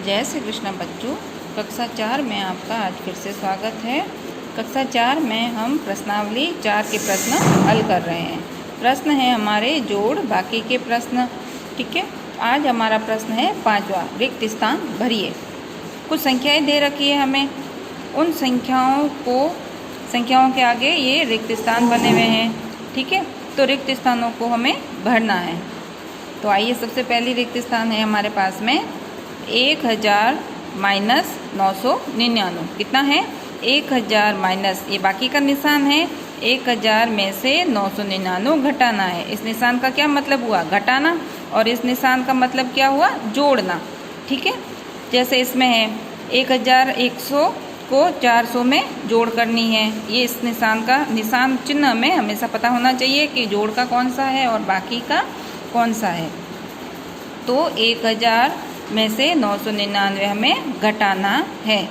जय श्री कृष्ण बच्चों। कक्षा 4 में आपका आज फिर से स्वागत है। कक्षा 4 में हम प्रश्नावली 4 के प्रश्न हल कर रहे हैं। प्रश्न है हमारे जोड़ बाकी के प्रश्न। ठीक है, आज हमारा प्रश्न है 5वां, रिक्त स्थान भरिए। कुछ संख्याएं दे रखी है हमें, उन संख्याओं के आगे ये रिक्त स्थान बने हुए हैं। ठीक है, तो रिक्त स्थानों को हमें भरना है। तो आइए, सबसे पहली रिक्त स्थान है हमारे पास में 1000 माइनस 999। कितना है? 1000 माइनस, ये बाकी का निशान है। 1000 में से 999 घटाना है। इस निशान का क्या मतलब हुआ? घटाना। और इस निशान का मतलब क्या हुआ? जोड़ना। ठीक है, जैसे इसमें है 1100 को 400 में जोड़ करनी है। ये इस निशान का निशान चिन्ह हमें हमेशा पता होना चाहिए कि जोड़ का कौन सा है और बाकी का कौन सा है। तो 1000 में से 999 हमें घटाना है।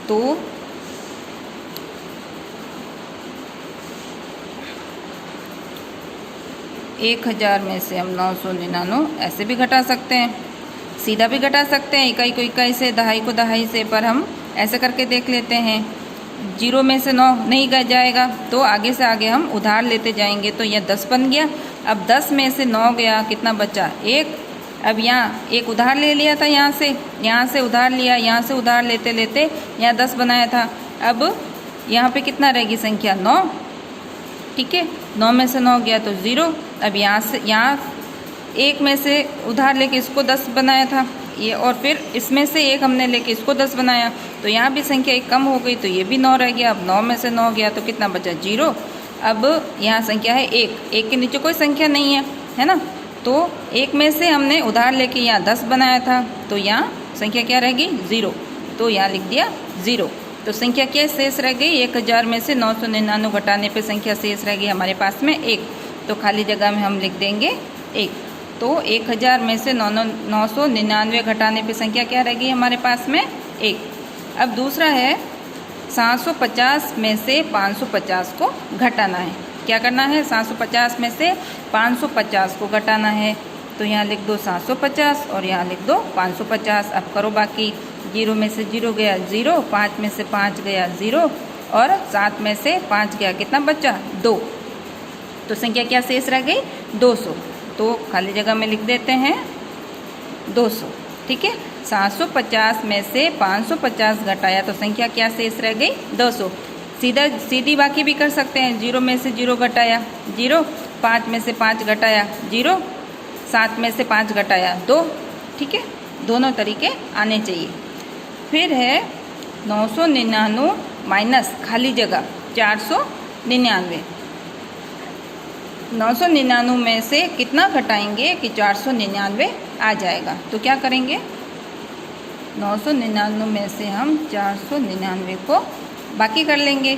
तो 1000 में से हम 999 ऐसे भी घटा सकते हैं, सीधा भी घटा सकते हैं, इकाई को इकाई से, दहाई को दहाई से, पर हम ऐसे करके देख लेते हैं। 0 में से 9 नहीं जाएगा तो आगे से आगे हम उधार लेते जाएंगे। तो यह 10 बन गया। अब 10 में से 9 गया, कितना बचा? 1। अब यहाँ एक उधार ले लिया था, यहाँ से उधार लिया, यहाँ से उधार लेते लेते यहाँ 10 बनाया था। अब यहाँ पे कितना रहेगी संख्या? 9। ठीक है, 9 में से 9 गया तो 0। अब यहाँ 1 में से उधार लेके इसको 10 बनाया था ये, और फिर इसमें से 1 हमने लेके इसको 10 बनाया, तो यहाँ भी संख्या 1 कम हो गई, तो ये भी 9 रह गया। अब 9 में से 9 गया तो कितना बचा? 0। अब यहाँ संख्या है 1 के नीचे कोई संख्या नहीं है ना। तो 1 में से हमने उधार लेके यहाँ 10 बनाया था, तो यहाँ संख्या क्या रहेगी? 0। तो यहाँ लिख दिया 0। तो संख्या क्या शेष रह गई? 1000 में से 999 घटाने पे संख्या शेष रह गई हमारे पास में 1। तो खाली जगह में हम लिख देंगे 1। तो 1000 में से 999 घटाने पे संख्या क्या रहेगी हमारे पास में? 1। अब दूसरा है 750 में से 550 को घटाना है। क्या करना है? 750 में से 550 को घटाना है। तो यहाँ लिख दो 750 और यहाँ लिख दो 550। अब करो बाकी। 0 में से 0 गया 0, 5 में से 5 गया 0 और 7 में से 5 गया, कितना बचा? 2। तो संख्या क्या शेष रह गई? 200। तो खाली जगह में लिख देते हैं 200। ठीक है, 750 में से 550 घटाया तो संख्या क्या शेष रह गई? 200। सीधी बाकी भी कर सकते हैं। 0 में से 0 घटाया 0, 5 में से 5 घटाया 0, 7 में से 5 घटाया 2। ठीक है, दोनों तरीके आने चाहिए। फिर है 999 माइनस खाली जगह 499। 999 में से कितना घटाएंगे कि 499 आ जाएगा? तो क्या करेंगे? 999 में से हम 499 को बाकी कर लेंगे।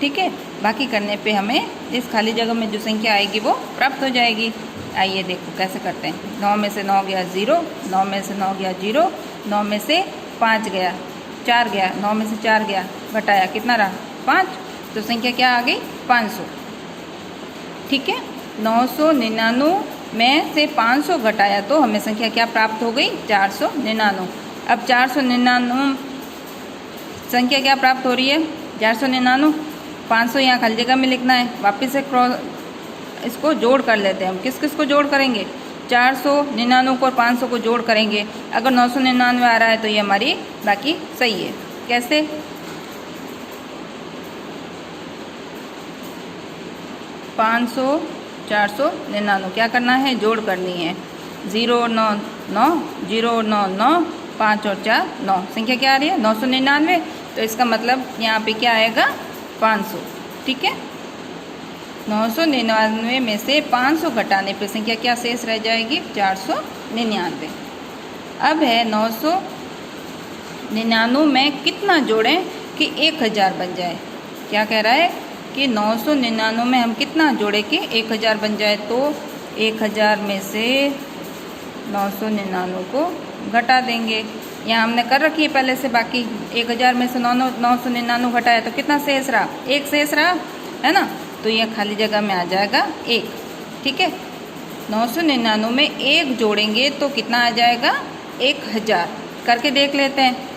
ठीक है, बाकी करने पे हमें इस खाली जगह में जो संख्या आएगी वो प्राप्त हो जाएगी। आइए देखो कैसे करते हैं। 9 में से 9 गया 0, 9 में से 9 गया 0, 9 में से 5 गया 4 गया, 9 में से 4 गया, घटाया कितना रहा? 5। तो संख्या क्या आ गई? 500। ठीक है, 999 में से 500 घटाया तो हमें संख्या क्या प्राप्त हो गई? 499। अब 499 संख्या क्या प्राप्त हो रही है? 499। 500 यहाँ खाली जगह में लिखना है। वापस से इसको जोड़ कर लेते हैं हम। किस किस को जोड़ करेंगे? 499 को और 500 को जोड़ करेंगे। अगर 999 आ रहा है तो ये हमारी बाकी सही है। कैसे? $500 499 क्या करना है? जोड़ करनी है। 0 9 9, 0 9 9, 5 और 4 9। संख्या क्या आ रही है? 999। तो इसका मतलब यहाँ पे क्या आएगा? 500। ठीक है, 999 में से 500 घटाने पे संख्या क्या शेष रह जाएगी? 499। अब है 999 में कितना जोड़ें कि 1000 बन जाए? क्या कह रहा है कि 999 में हम कितना जोड़े कि 1000 बन जाए? तो 1000 में से 999 को घटा देंगे। यहाँ हमने कर रखी है पहले से बाकी। 1000 में से 999 घटाया तो कितना शेष रहा? 1 शेष रहा है ना। तो यह खाली जगह में आ जाएगा 1। ठीक है, 999 में 1 जोड़ेंगे तो कितना आ जाएगा? 1000। करके देख लेते हैं।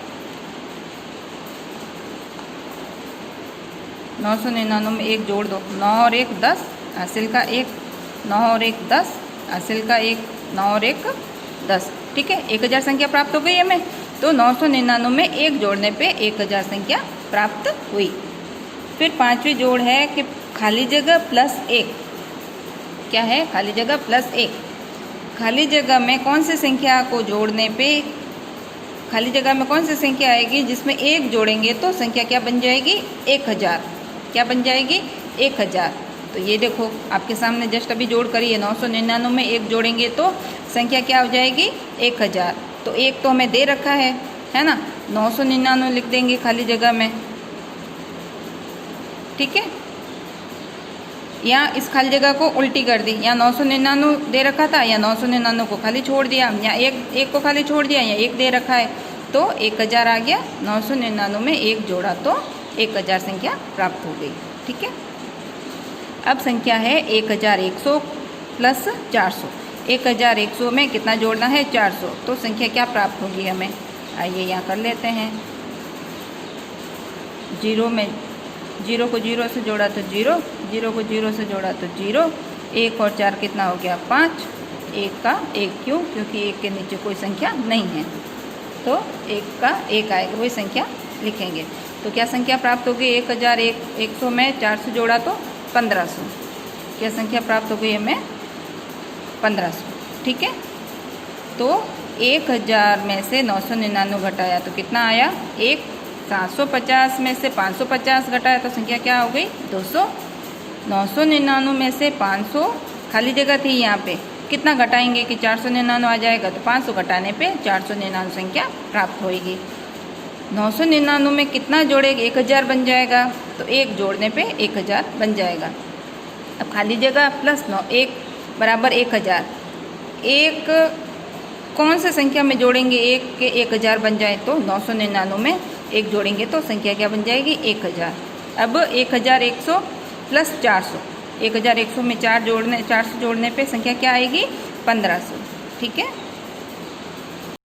999 में 1 जोड़ दो, 9 और 1 10, हासिल का 1, 9 और 1 10, हासिल का 1, 9 और 1 10। ठीक है, 1000 संख्या प्राप्त हो गई हमें। तो 999 में 1 जोड़ने पे 1000 संख्या प्राप्त हुई। फिर पांचवी जोड़ है कि खाली जगह प्लस 1। क्या है? खाली जगह प्लस 1। खाली जगह में कौन सी संख्या को जोड़ने पे, खाली जगह में कौन सी संख्या आएगी जिसमें 1 जोड़ेंगे तो संख्या क्या बन जाएगी? 1000। क्या बन जाएगी? 1000। तो ये देखो आपके सामने जस्ट अभी जोड़ करी है। 999 में 1 जोड़ेंगे तो संख्या क्या हो जाएगी? 1000। तो 1 तो हमें दे रखा है ना, 999 लिख देंगे खाली जगह में। ठीक है, यहाँ इस खाली जगह को उल्टी कर दी, यहाँ 999 दे रखा था, या 999 को खाली छोड़ दिया, या एक को खाली छोड़ दिया, या 1 दे रखा है तो 1000 आ गया। 999 में 1 जोड़ा तो 1000 संख्या प्राप्त हो गई। ठीक है, अब संख्या है 1100 प्लस 400। 1100 में कितना जोड़ना है? 400। तो संख्या क्या प्राप्त होगी हमें? आइए यहाँ कर लेते हैं। 0 में 0 को 0 से जोड़ा तो 0, 0 को 0 से जोड़ा तो 0, 1 और 4 कितना हो गया? 5। 1 का 1 क्यों? क्योंकि 1 के नीचे कोई संख्या नहीं है, तो 1 का 1 आएगा, वही संख्या लिखेंगे। तो क्या संख्या प्राप्त होगी? 1100 में 400 जोड़ा तो 1500। क्या संख्या प्राप्त हो गई हमें? 1500। ठीक है, तो 1000 में से 999 घटाया तो कितना आया? 1। 750 में से 550 घटाया तो संख्या क्या हो गई? 200। 999 में से 500 खाली जगह थी, यहाँ पे कितना घटाएंगे कि 499 आ जाएगा? तो 500 घटाने पे 499 संख्या प्राप्त होगी। 999 में कितना जोड़ेंगे? 1000 बन जाएगा, तो 1 जोड़ने पे 1000 बन जाएगा। अब खाली जगह प्लस 1 बराबर 1000। 1 कौन से संख्या में जोड़ेंगे 1 के 1000 बन जाए? तो 999 में 1 जोड़ेंगे तो संख्या क्या बन जाएगी? 1000। अब 1100 प्लस 400, 1100 में 400 जोड़ने पे संख्या क्या आएगी? 1500। ठीक है,